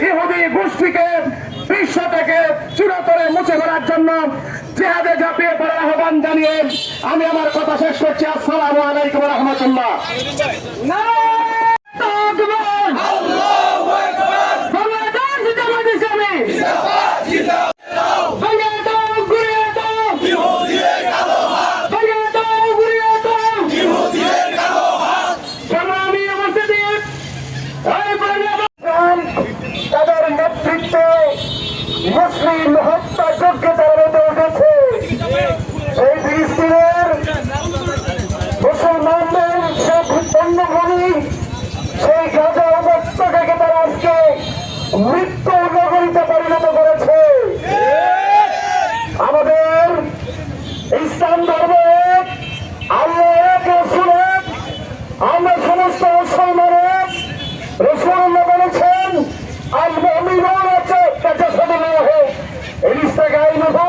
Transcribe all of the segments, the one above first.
ইহুদি গোষ্ঠীকে বিশ্ব থেকে চিরতরে মুছে ফেলার জন্য জিহাদে ঝাঁপিয়ে পড়ার আহ্বান জানিয়ে আমি আমার কথা শেষ করছি। আসসালামু আলাইকুম ওয়া রাহমাতুল্লাহ। তাদের নেতৃত্বে মুসলিম হত্যাযজ্ঞে তারা মেতে উঠেছে। সেই ফিলিস্তিনের মুসলমানদের সেই পণ্যভূমি, সেই গাজা উপত্যকাকে তারা আজকে মৃত্যু নগরীতে পরিণত করেছে। আমাদের ইসলাম ধর্মের আল্লাহ এক, রাসূল এক, আমরা সমস্ত মুসলমানের রাসূলুল্লাহ বলেছেন আল মুমিনুনা তাজাসাদুল্লাহ ইস্তাগাইনুহু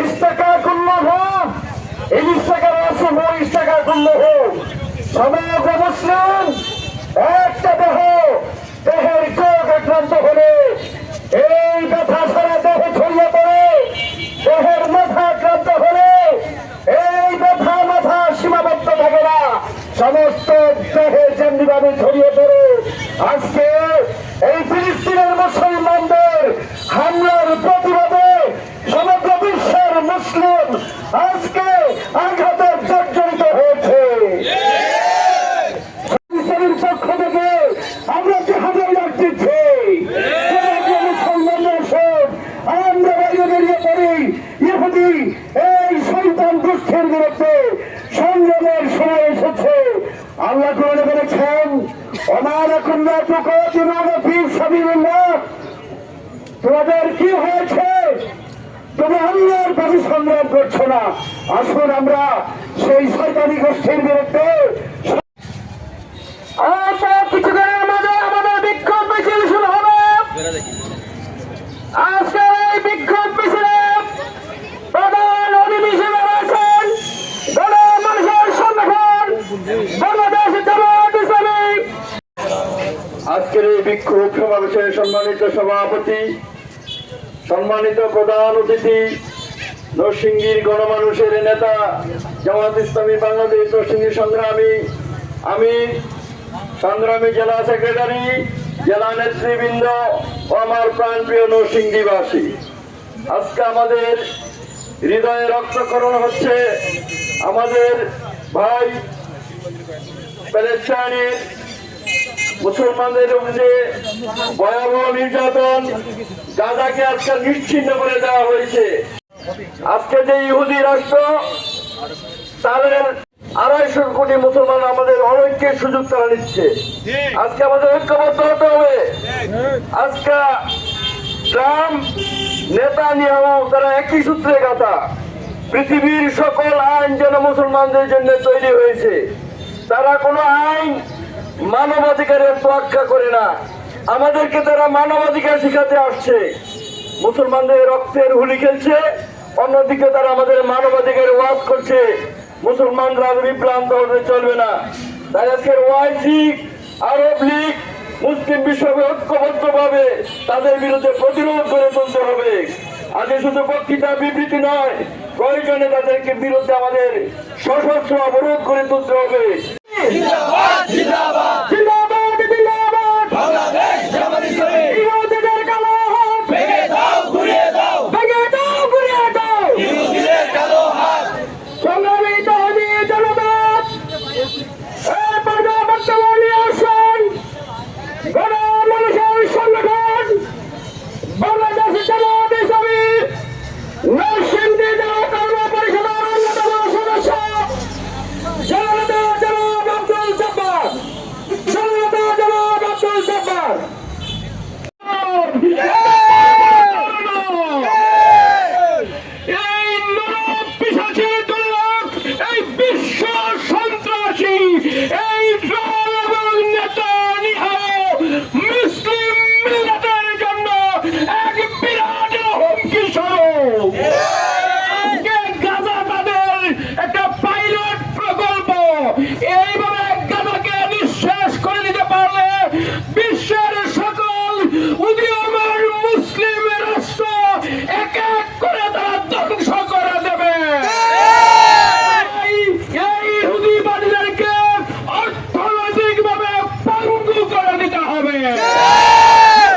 ইস্তাকাকুল্লাহু ইস্তাকারাসুহু ইস্তাকাকুল্লাহু। সমগ্র মুসলিম একটা দেহ, দেহের যোগ আক্রান্ত হলে এই ব্যথা সারা দেহে ছড়িয়ে পড়ে, দেহের মাথা আক্রান্ত হলে এই ব্যথা মাথা সীমাবদ্ধ থাকে না, সমস্ত দেহে যেমনিভাবে ছড়িয়ে পড়ে। আজকে এই ফিলিস্তিনের মুসলমানদের হামলার প্রতিবাদে সমগ্র বিশ্বের মুসলিম আজকে আঘাতে জর্জরিত হয়েছে। ইসলামের পক্ষ থেকে আমরা জিহাদের ডাক দিচ্ছি। মুসলমানদের সব আমরা বাইরে বেরিয়ে পড়ি, ইহুদি এই শয়তান গোষ্ঠীর বিরুদ্ধে সংগ্রামের সময় এসেছে। আল্লাহ কোরআনে বলেছেন তোমাদের কি হয়েছে, তুমি আল্লাহর পথে সংগ্রাম করছো না। আসুন আমরা সেই শয়তানি গোষ্ঠীর বিরুদ্ধে কিছুদিনের মাঝে আমাদের বিক্ষোভ মিছিল শুরু হবে। আজকের এই বিক্ষোভ মিছিলে প্রধান অতিথি হিসেবে রয়েছেন গণমানুষের সংগঠন বাংলাদেশ জামায়াত ইসলামী। আজকের এই বিক্ষোভ সমাবেশের সম্মানিত সভাপতি, সম্মানিত প্রধান অতিথি, নরসিংদীর গণমানুষের নেতা, জামায়াত ইসলামী বাংলাদেশ নরসিংদী সংগ্রামী আমি সংগ্রামী জেলা সেক্রেটারি, জেলা নেতৃবৃন্দ ও আমার প্রাণপ্রিয় নরসিংদীবাসী, আজকে আমাদের হৃদয়ে রক্তক্ষরণ হচ্ছে। আমাদের ভাই প্যালেস্টাইনের মুসলমানদের উপরে ভয়াবহ নির্যাতন, গাজাকে আজকে নিশ্চিহ্ন করে দেওয়া হয়েছে। আজকে যে ইহুদি রাষ্ট্র তাদের 250 কোটি মুসলমান আমাদের অনৈক্যের সুযোগ তারা নিচ্ছে। আজকে আমাদের ঐক্যবদ্ধ হতে হবে। আজকে ট্রাম্প, নেতানিয়াহু তারা একই সূত্রে গাঁথা। পৃথিবীর সকল আইন যেন মুসলমানদের জন্য তৈরি হয়েছে। তারা কোনো আইন মানবাধিকারের তোয়াক্কা করে না। আমাদেরকে তারা মানবাধিকার শিখাতে আসছে। মুসলমানদের রক্তের হুলি খেলছে, অন্যদিকে তারা আমাদের মানবাধিকার ওয়াজ করছে। মুসলমানরা বিভ্রান্ত হতে চলবে না। তাই আজকের ওআইসি, আরব লীগ, মুসলিম বিশ্বকে ঐক্যবদ্ধভাবে তাদের বিরুদ্ধে প্রতিরোধ করে তুলতে হবে। আগে শুধু বক্তৃতা বিবৃতি নয়, প্রয়োজনে তাদেরকে বিরুদ্ধে আমাদের সশস্ত্র অবরোধ করে তুলতে হবে।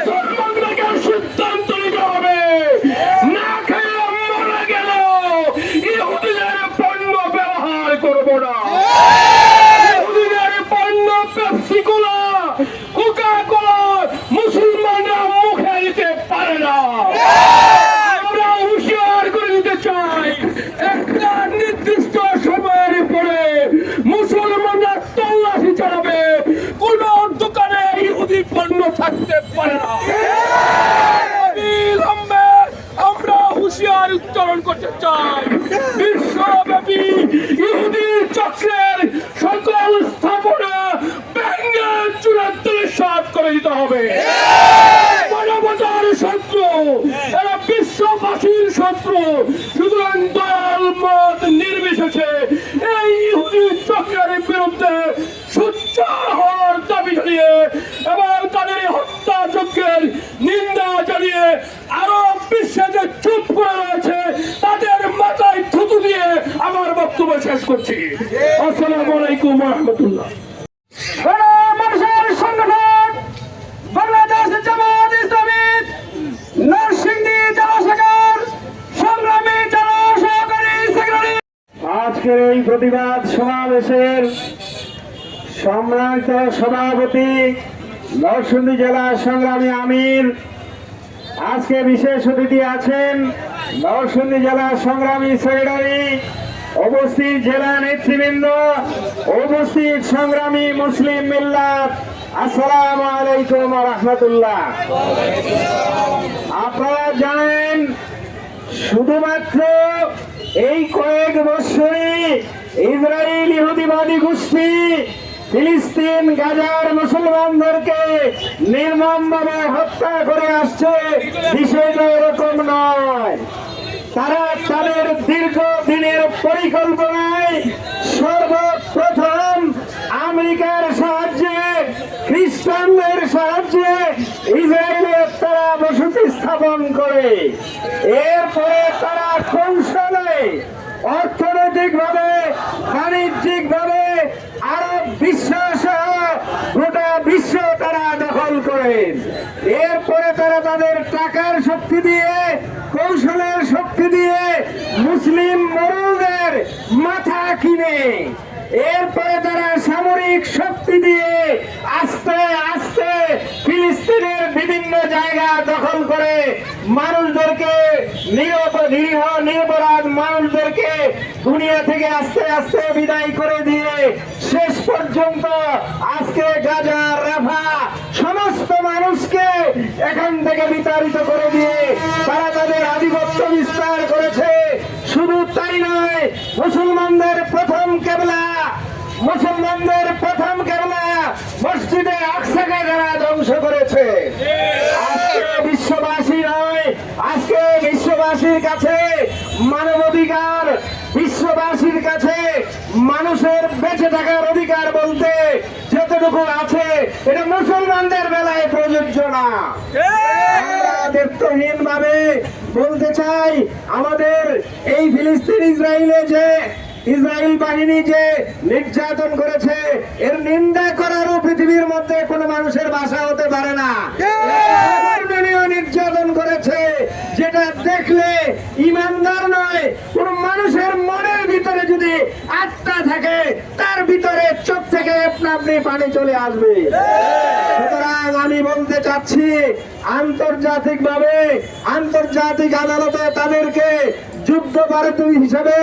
মুসলমানদেরকে সিদ্ধান্ত নিতে হবে, না খেয়ে মারা গেল ইহুদিদের পণ্য ব্যবহার করবো না। ইহুদিদের পণ্য পেপসি কোলা, কোকা কোলা মুসলমানরা মুখে দিতে পারে না। আমরা হুঁশিয়ার করে দিতে চাই, একটা নির্দিষ্ট সময়ের পরে মুসলমানরা তল্লাশি চালাবে, কোন দোকানে ইহুদি পণ্য থাকতে পারে না। অবিলম্বে আমরা হুঁশিয়ার উচ্চারণ করতে চাই, বিশ্বব্যাপী ইহুদি চক্রের সকল স্থাপনা ভেঙে চূড়ান্তরে সাৎ করে দিতে হবে। মানবতার শত্রু, এরা বিশ্ববাসীর শত্রু। সুতরাং দল মত নির্বিশেষে এই ইহুদি চক্রের বিরুদ্ধে সোচ্চার হওয়ার দাবি জানিয়ে এবং তাদের হত্যাযজ্ঞের নিন্দা জানিয়ে আরো বিশ্বে যে চুপ করে রয়েছে তাদের মাথায় থুতু দিয়ে আমার বক্তব্য শেষ করছি। আসসালামু আলাইকুম ওয়া রাহমাতুল্লাহ। মানুষের সংগঠন বাংলাদেশ জামাত ইসলামী নরসিংদী জেলা শাখার সংগ্রামী জেলা সহকারী সেক্রেটারি, আজকের এই প্রতিবাদ সমাবেশের সম্মানিত সভাপতি নরসিংদী জেলা সংগ্রামী আমির, আজকে বিশেষ অতিথি আছেন নরসিংদী জেলা সংগ্রামী সেক্রেটারি, উপস্থিত জেলা নেতৃবৃন্দ, উপস্থিত সংগ্রামী মুসলিম মিল্লাত, আসসালামু আলাইকুম ওয়া রাহমাতুল্লাহ। আপনারা জানেন শুধুমাত্র এই কয়েক বছরে ইসরায়েল ইহুদিবাদী গোষ্ঠী ফিলিস্তিন গাজার মুসলমানদেরকে নির্মমভাবে হত্যা করে আসছে, বিষয়টা এরকম নয়। তারা তাদের দীর্ঘদিনের পরিকল্পনায় সর্বপ্রথম আমেরিকার সাহায্যে, খ্রিস্টানদের সাহায্যে ইসরায়েলে তারা বসতি স্থাপন করে। এরপরে তারা কৌশলে অর্থনৈতিকভাবে, বাণিজ্যিকভাবে আরব বিশ্ব সহ গোটা বিশ্ব তারা দখল করেন। এরপরে তারা তাদের টাকার শক্তি দিয়ে, কৌশলের শক্তি দিয়ে মুসলিম মোড়লদের মাথা কিনে, এরপরে তারা সামরিক শক্তি দিয়ে আস্তে আস্তে ফিলিস্তিনের বিভিন্ন জায়গা দখল করে মানুষদেরকে, নিরীহ নিরপরাধ মানুষদেরকে দুনিয়া থেকে আস্তে আস্তে বিদায় করে দিয়ে শেষ পর্যন্ত আজকে গাজা, রাফা সমস্ত মানুষকে এখান থেকে বিতাড়িত করে দিয়ে তারা তাদের আধিপত্য বিস্তার করেছে। শুধু তাই নয়, মুসলমানদের প্রথম কেবলা মসজিদে আকসাকে যারা ধ্বংস করেছে। আজকে বিশ্ববাসী নয়, আজকে বিশ্ববাসীর কাছে মানবাধিকার, বিশ্ববাসীর কাছে মানুষের বেঁচে থাকার অধিকার বলতে যতটুকু আছে এটা মুসলমানদের বেলায় প্রযোজ্য না। আমরা দায়িত্বহীন ভাবে বলতে চাই, আমাদের এই ফিলিস্তিন ইসরায়েল বাহিনী যে নির্যাতন করেছে এর নিন্দা করারও পৃথিবীর মধ্যে কোনো মানুষের ভাষা হতে পারে না। নির্যাতন করেছে যেটা দেখলে ইমানদার নয়, কোন মানুষের মনের ভিতরে যদি আত্মা থাকে তার ভিতরে চোখ থেকে আপনি পানি চলে আসবে। সুতরাং আমি বলতে চাচ্ছি, আন্তর্জাতিকভাবে আন্তর্জাতিক আদালতে তাদেরকে যুদ্ধাপরাধী হিসাবে,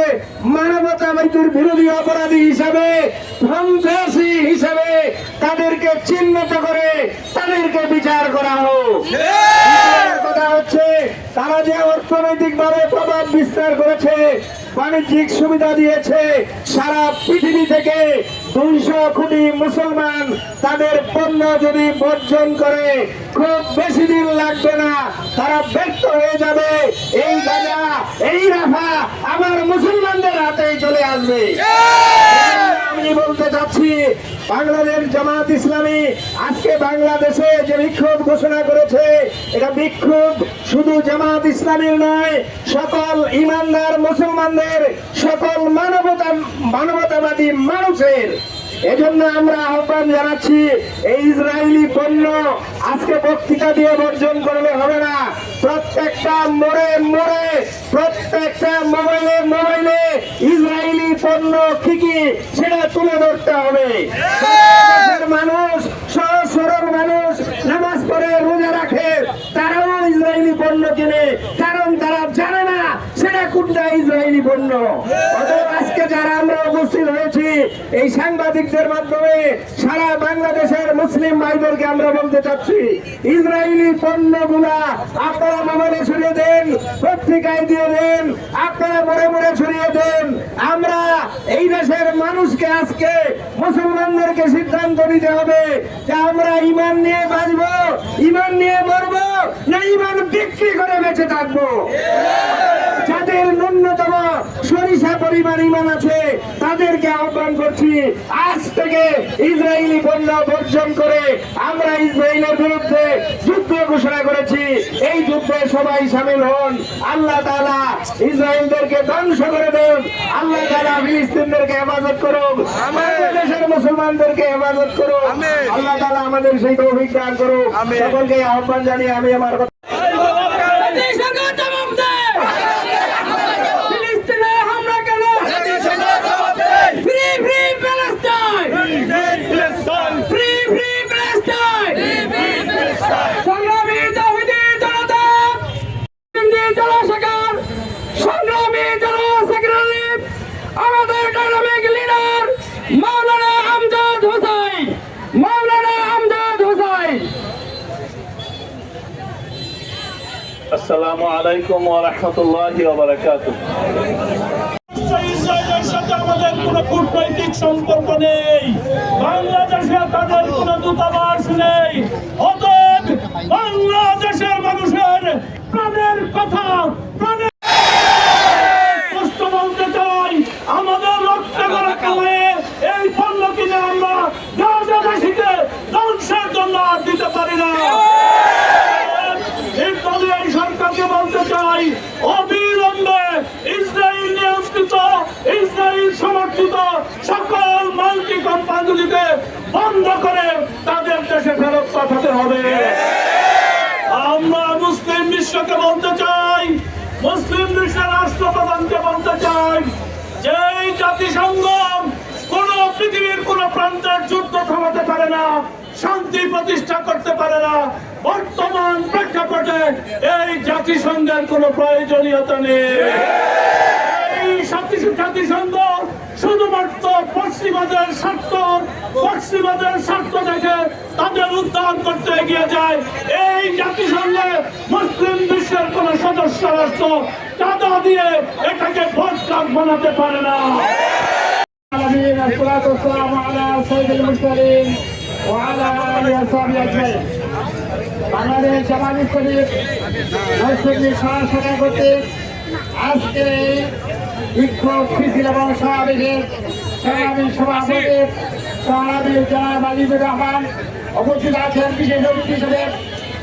মানবতাবাদীর বিরোধী অপরাধী হিসাবে, সন্ত্রাসী হিসাবে তাদেরকে চিহ্নিত করে তাদেরকে বিচার করা হোক। কথা হচ্ছে তারা যে অর্থনৈতিকভাবে প্রভাব বিস্তার করেছে, বাণিজ্যিক সুবিধা দিয়েছে, সারা পৃথিবী থেকে 200 কোটি মুসলমান তাদের পণ্য যদি বর্জন করে খুব বেশি দিন লাগবে না, তারা ব্যর্থ হয়ে যাবে। এই গাজা, এই রাফা আমার মুসলমানদের হাতেই চলে আসবে। আমি বলতে চাচ্ছি, বাংলাদেশ জামাত ইসলামী আজকে বাংলাদেশে যে বিক্ষোভ ঘোষণা করেছে, এটা বিক্ষোভ শুধু জামাত ইসলামীর নয়, সকল ইমানদার মুসলমানদের, সকল মানবতাবাদী মানুষের এজন্য আমরা আহ্বান জানাচ্ছি, এই ইসরায়েলি পণ্য আজকে বক্তৃতা দিয়ে বর্জন করলে হবে না। প্রত্যেকটা মোড়ে মোড়ে, প্রত্যেকটা মোবাইলে মোবাইলে ইসরায়েলি পণ্য কি কি সেটা তুলে ধরতে হবে। দেশের মানুষ, সহজ সরল মানুষ নামাজ পড়ে রোজা রাখে, তারাও ইসরায়েলি পণ্য কিনে, কারণ তারা জানে না সেটা কোনটা ইসরায়েলি পণ্য। অতএব আজকে যারা আমরা উপস্থিত হয়েছি এই সাংবাদিকদের মাধ্যমে সারা বাংলাদেশের মুসলিম ভাইদেরকে আমরা বলতে চাচ্ছি, ইসরায়েলি পণ্যগুলা আপনারা মোবাইলে ছড়িয়ে দেন, পত্রিকায় দিয়ে দেন, আপনারা মোড়ে মোড়ে ছড়িয়ে দেন। আমরা এই দেশের মানুষকে আজকে মুসলমানদেরকে সিদ্ধান্ত নিতে হবে যে আমরা ঈমান নিয়ে বাঁচবো, ঈমান নিয়ে মরবো, না ঈমান বিক্রি করে বেঁচে থাকবো। যাদের ন্যূনতম সরিষা পরিমাণ ঈমান আছে তাদেরকে আহ্বান করছি, আজ থেকে ইসরায়েলি পণ্য বর্জন করে আমরা ইসরায়েলের বিরুদ্ধে যুদ্ধ ঘোষণা করেছি। এই যুদ্ধে সবাই সামিল হন। আল্লাহ তাআলা ইসরায়েলদেরকে ধ্বংস করে দেন, আল্লাহ তাআলা ফিলিস্তিনদেরকে হেফাজত করুন, আমাদের দেশের মুসলমানদেরকে হেফাজত করুন, আল্লাহ তাআলা আমাদের সেই তৌফিক দান করুন। সকলকে আহ্বান জানিয়ে আমি আমার কথা আমাদের ডায়নামিক লিডার মাওলানা আমজাদ হোসাইন, মাওলানা আমজাদ হোসাইন। আসসালামু আলাইকুম ওয়া রাহমাতুল্লাহি ওয়া বারাকাতুহু। ইসরায়েলের সাথে আমাদের কোনো কূটনৈতিক সম্পর্ক নেই, বাংলাদেশে তাদের কোনো দূতাবাস নেই। অতএব বাংলাদেশের মানুষের প্রাণের কথা, প্রাণের কষ্ট বলতে চাই, আমাদের রক্ত করা কালে এই পণ্য কিনে আমরা গাজাবাসীকে ধ্বংসের জন্য আর দিতে পারি না। এই সরকারকে বলতে চাই, অবিলম্বে ইসরায়েল নিয়ন্ত্রিত, ইসরায়েল সমর্থিত সকল মাল্টি কোম্পানিগুলিকে বন্ধ করে তাদের দেশে ফেরত পাঠাতে হবে। আমরা মুসলিম বিশ্বকে বলতে চাই, মুসলিম বিশ্বের রাষ্ট্রপ্রধানকে বলতে চাই যে এই জাতিসংঘ কোন পৃথিবীর কোন প্রান্তের যুদ্ধ থামাতে পারে না, শান্তি প্রতিষ্ঠা করতে পারে না। বর্তমান প্রেক্ষাপটে এই জাতিসংঘের কোনো প্রয়োজনীয়তা নেই। এই জাতিসংঘ শুধুমাত্র পশ্চিমাদের স্বার্থ দেখে তাদের উদ্ধার করতে এগিয়ে যায়। এই জাতিসংঘে মুসলিম বিশ্বের কোন সদস্য রাষ্ট্র চাঁদা দিয়ে এটাকে ভোটকাজ বানাতে পারে না। বাংলাদেশ জামাত ইসলামী নৈসর্গিক সহায়তা করতে আজকের এই বিক্ষোভ মিছিল এবং সমাবেশের সংগ্রামী সভাপতি সংগ্রামী জনাব আজিজুর রহমান উপস্থিত আছেন। বিশেষ অতিথি হিসেবে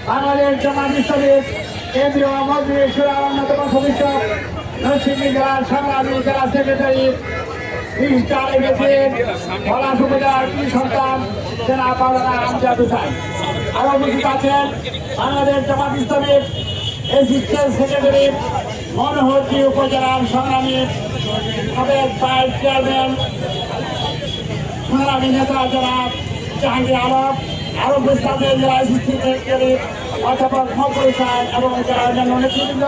বাংলাদেশ জামাত ইসলামীর কেন্দ্রীয় মজলিসের অন্যতম সদস্য নরসিংদী জেলার সংগ্রামী জেলা সেক্রেটারি পলাশ উপজেলার সন্তান জনাব মাওলানা আমজাদ হোসাইন। আরো উপস্থিত আছেন বাংলাদেশ জামাত ইসলামীর অ্যাসিস্ট্যান্ট সেক্রেটারি মনোহরদী উপজেলার সংগ্রামী সাবেক ভাইস চেয়ারম্যান সংগ্রামী নেতা জনাব জাহাঙ্গীর আলম। আরো উপস্থিত আছেন জেলা অ্যাসিস্ট্যান্ট সেক্রেটারি অধ্যাপক মকবুল সাহেব এবং জেলা অন্যান্য নেতৃবৃন্দ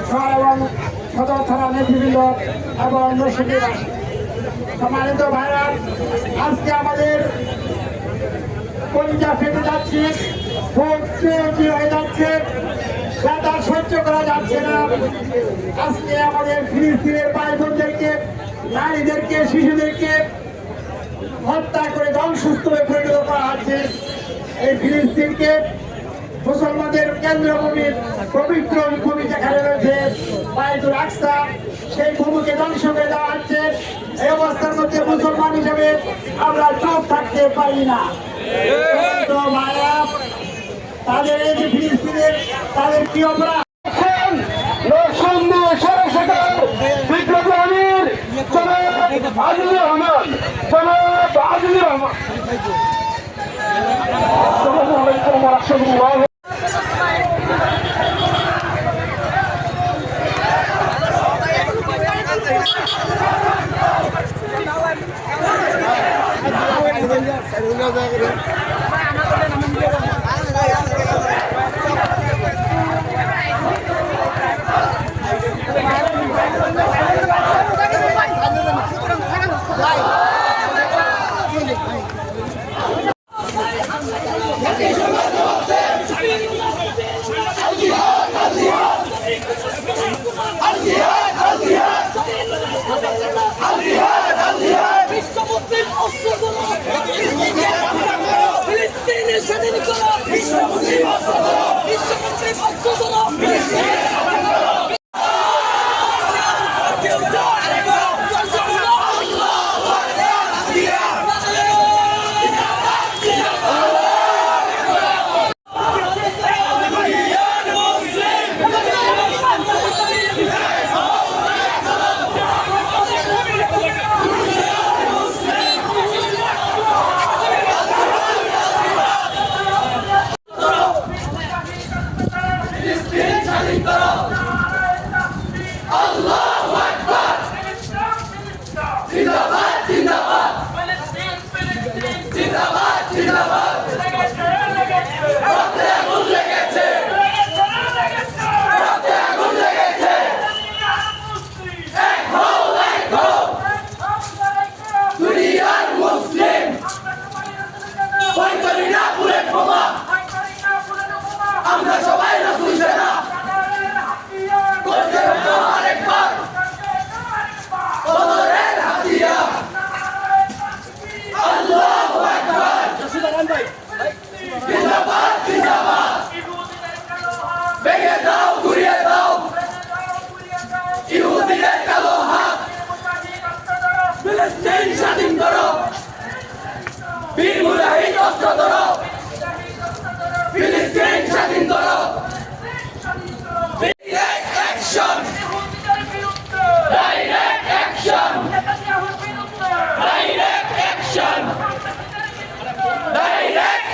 শহর এবং সদর থানা নেতৃবৃন্দ এবং নরসিংদীবাসী। সম্মানিত ভাইরা, আজকে আমাদের কলিজা ফেটে যাচ্ছে, হয়ে যাচ্ছে, ব্যথা সহ্য করা যাচ্ছে না। আজকে আমাদের ফিলিস্তিনের ভাই বোনদেরকে, নারীদেরকে, শিশুদেরকে হত্যা করে ধ্বংসস্তূপে পরিণত করা হচ্ছে। এই ফিলিস্তিনকে মুসলমানদের কেন্দ্রভূমির পবিত্র ভূমি যেখানে রয়েছে বাইতুল আকসা, সেই ভূমিকে ধ্বংস করে দেওয়া হচ্ছে। এই অবস্থার মধ্যে মুসলমান হিসেবে আমরা চুপ থাকতে পারি না। তাদের এই যে ফিলিস্তিনের তাদের কি অপরাধ বিপ্লবী আমির জনাব আজিজুর রহমান, জনাব আজিজুর রহমান। আসসালামু আলাইকুম ওয়া রাহমাতুল্লাহ। ফিলিস্তিনের স্বাধীন করো, বিশ্ব মুসলিম অস্ত্র ধরো, বিশ্ব মুসলিম অস্ত্র ধরো, স্বাধীন করো, বীর মুজাহিদ অস্ত্র ধরো, ফিলিস্তিন স্বাধীন করো, direct action, direct action, direct action, direct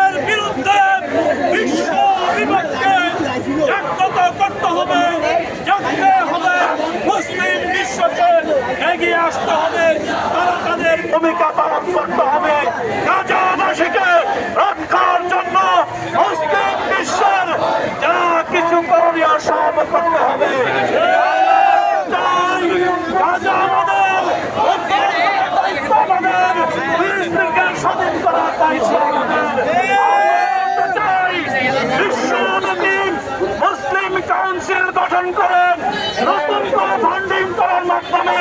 এর বিরুদ্ধে বিশ্ব বিপক্ষে জাগ্রত করতে হবে, জাগতে হবে, মুসলিম বিশ্বকে এগিয়ে আসতে হবে, তারা তাদের ভূমিকা পালন করতে হবে, গাজাবাসীকে রক্ষার জন্য মুসলিম বিশ্বের যা কিছু করণীয় সব করতে হবে। গাজা আমাদের, ফিলিস্তিনকে স্বাধীন করার দায়িত্ব আমাদের। কাউন্সিল গঠন করেন, নতুন করে ফান্ডিং করার মাধ্যমে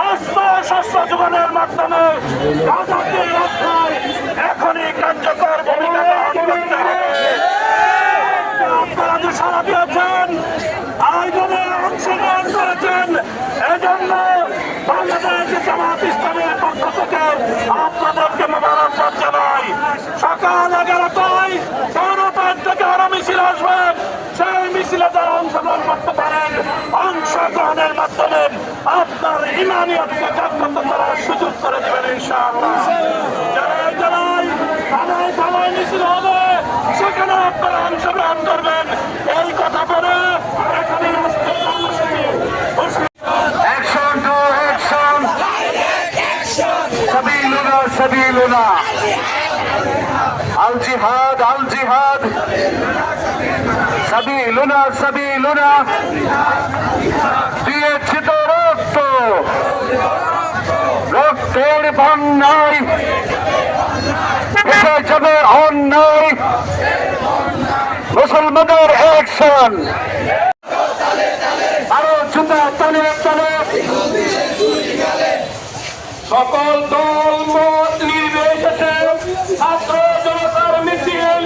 অস্ত্র শস্ত্র যোগানের মাধ্যমে গাজাকে রক্ষায় এখনই কার্যকর ভূমিকা গ্রহণ করতে হবে। আপনারা যে সারা দিয়েছেন, আয়োজনে অংশগ্রহণ করেছেন, এজন্য বাংলাদেশ জামাত ইসলামের পক্ষ থেকে আপনাদেরকে মোবারকবাদ জানাই। সকাল 11টায় গণতার থেকে আরো মিছিল আসবে, সেই মিছিলে যারা অংশগ্রহণ করতে পারেন, অংশগ্রহণের মাধ্যমে আপনার ইমানিয়তকে জাগ্রত করার সুযোগ করে দেবেন ইনশাআল্লাহ। জেলায় জেলায় থানায় থানায় মিছিল হবে, সেখানে আপনারা অংশগ্রহণ করবেন। এই কথা বলে এখানে আজকের কর্মসূচি Action to action. Sabiluna, Sabiluna. Al Jihad, Al Jihad. Sabiluna, Sabiluna. দিয়েছি তো রক্ত, রক্তের বন্যায় ভেসে যাবে অন্যায়। মুসলমানদের অ্যাকশন, আরো জুতা তালে তালে। সকল দল মত নির্বিশেষে ছাত্র জনতার মিছিল।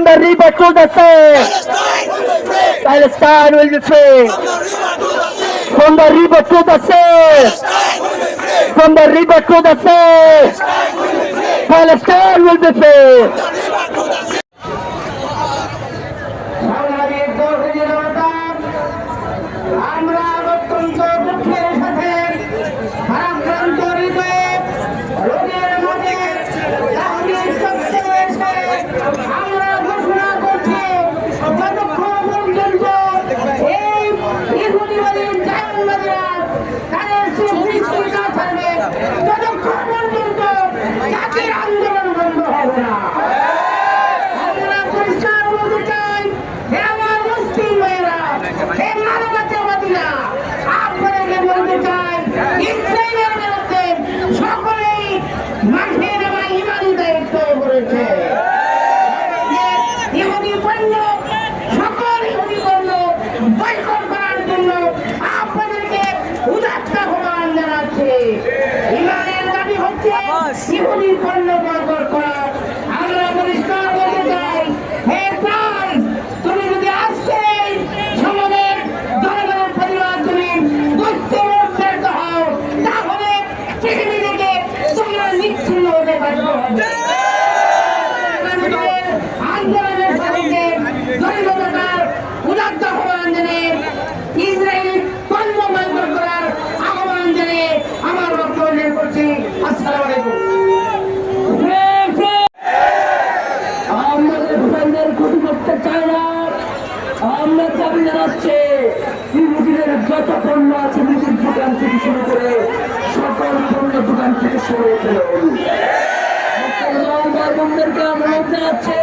the river to the sea. Palestine will be free. From the river to the sea. From the river to the sea. Palestine will be free. Palestine will be free. Bangladesh তৌহিদি জনতা, আমরা অত্যন্ত দুঃখের সাথে ভারাক্রান্ত হৃদয়ে রোগের মাঝে জাহাঙ্গীর চত্বরে এসে আমরা ঘোষণা করছি, যতক্ষণ পর্যন্ত এই ইহুদিবাদী জাহাঙ্গীরা তাদের সুবিচার না থাকবে, ততক্ষণ পর্যন্ত জাতির আন্দোলন বন্ধ হবে না। আমরা পরিষ্কার বলতে চাই, হে আমার মুসলিম ভাইয়েরা, হে মানবতাবাদীরা, আপনাদেরকে বলতে চাই, ইসরায়েলের বিরুদ্ধে সকলেই মাঠে নামা ইমানি দায়িত্ব করেছে। ইহুদি পণ্য, সকল ইহুদি পণ্য বয়কট করার জন্য আপনাদেরকে উদাত্ত আহ্বান জানাচ্ছি। ইমানের দাবি হচ্ছে ইহুদি পণ্য বয়কট করা। আমরা পরিষ্কার বলতে চাই, হে ফ্রান্স, তুমি যদি আজকে সমাজের জনগণের পরিবার তুমি দুশ্চিন্তায় হও, তাহলে পৃথিবী থেকে তোমরা নিচ্ছিন্ন হতে বাধ্য হবে। মানুষের আন্দোলনের সাথে জনগণতার উদাত্ত আহ্বান জানিয়ে ইসরায়েল পণ্য বয়কট করার আহ্বান জানিয়ে আমার বক্তব্য শেষ করছি। আসসালামু আলাইকুম। আমাদের ভাইদের ক্ষতি করতে চায় না। আমরা দাবি জানাচ্ছি, ইহুদিদের যত পণ্য আছে নিজের দোকান থেকে শুরু করে সকল পণ্য দোকান থেকে সরিয়ে ফেলুন। মুসলমান ভাই বোনদেরকে অনুরোধ জানাচ্ছি,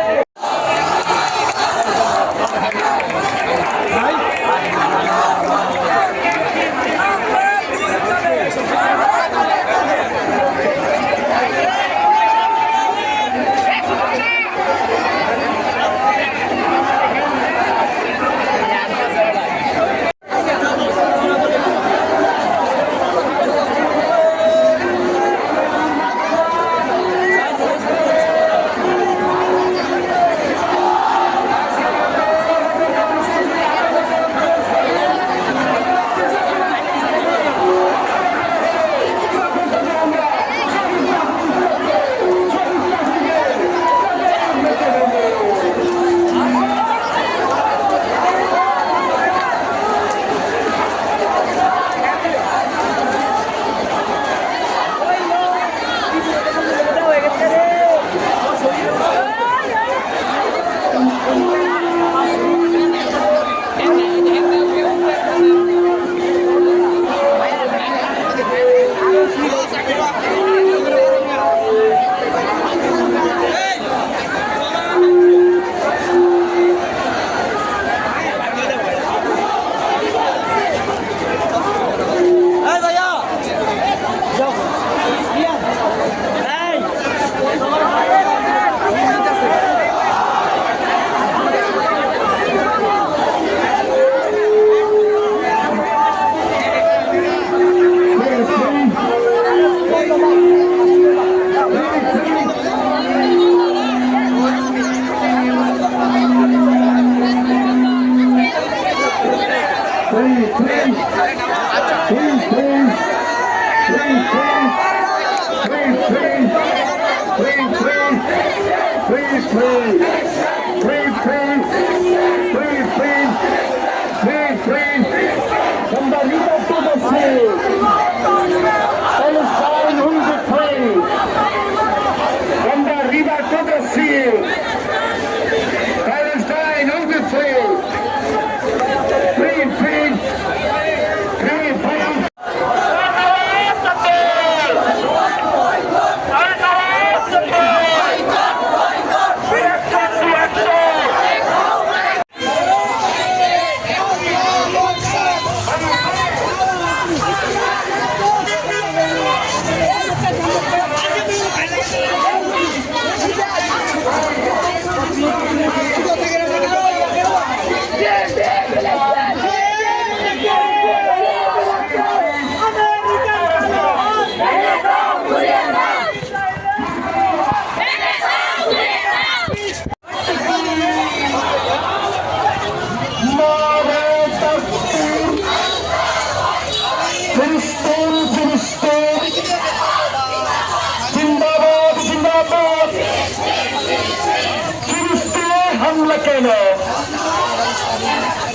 কেন?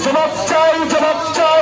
জবাব চাই, জবাব চাই।